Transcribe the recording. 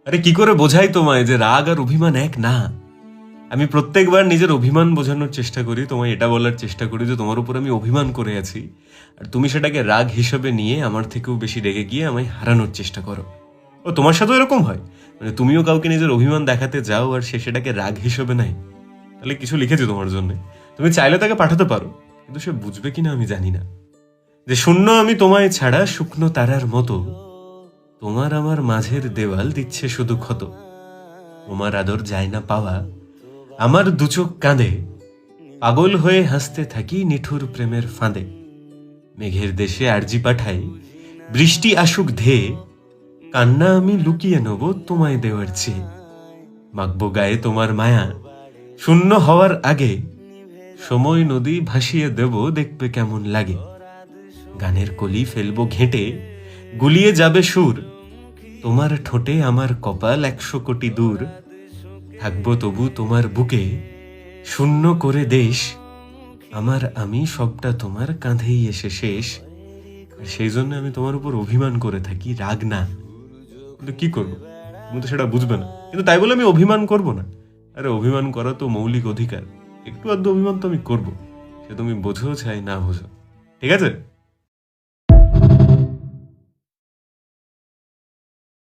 আরে কি করে বোঝাই তোমায় যে রাগ আর অভিমান এক না? আমি প্রত্যেকবার নিজের অভিমান বোঝানোর চেষ্টা করি, তোমায় এটা বলার চেষ্টা করি যে তোমার উপর আমি অভিমান করে আছি, আর তুমি সেটাকে রাগ হিসেবে নিয়ে আমার থেকেও বেশি রেগে গিয়ে আমায় হারানোর চেষ্টা করো। ও তোমার সাথেও এরকম হয়? মানে তুমিও কাউকে নিজের অভিমান দেখাতে যাও আর সে সেটাকে রাগ হিসেবে নেয়? তাহলে কিছু লিখেছি তোমার জন্য, তুমি চাইলে তাকে পাঠাতে পারো, কিন্তু সে বুঝবে কিনা আমি জানি না। যে শূন্য আমি তোমায় ছাড়া শুকনো তারার মতো, তোমার আমার মাঝের দেওয়াল দিচ্ছে শুধু ক্ষত। তোমার আদর যায় না পাওয়া, আমার দুচোখ কাঁদে, পাগল হয়ে হাসতে থাকি নিঠুর প্রেমের ফাঁদে। মেঘের দেশে আরজি পাঠাই, বৃষ্টি আসুক ধেয়ে, কান্না আমি লুকিয়ে নেব তোমায় দেওয়ার চেয়ে। মাখবো গায়ে তোমার মায়া, শূন্য হওয়ার আগে, সময় নদী ভাসিয়ে দেব দেখবে কেমন লাগে। গানের কলি ফেলবো ঘেঁটে, গুলিয়ে যাবে সুর, তোমার ঠোঁটে আমার কপাল 100 কোটি দূর। থাকবো তবু তোমার বুকে, শূন্য করে দেশ, আমার আমি সবটা তোমার কাঁধেই এসে শেষ। আর সেই জন্য আমি তোমার উপর অভিমান করে থাকি, রাগ না। কিন্তু কি করবো, তুমি তো সেটা বুঝবে না, কিন্তু তাই বলে আমি অভিমান করব না? আরে অভিমান করা তো মৌলিক অধিকার, একটু আধটু অভিমান তো আমি করবো, সে তুমি বোঝো চাই না বোঝো। ঠিক আছে?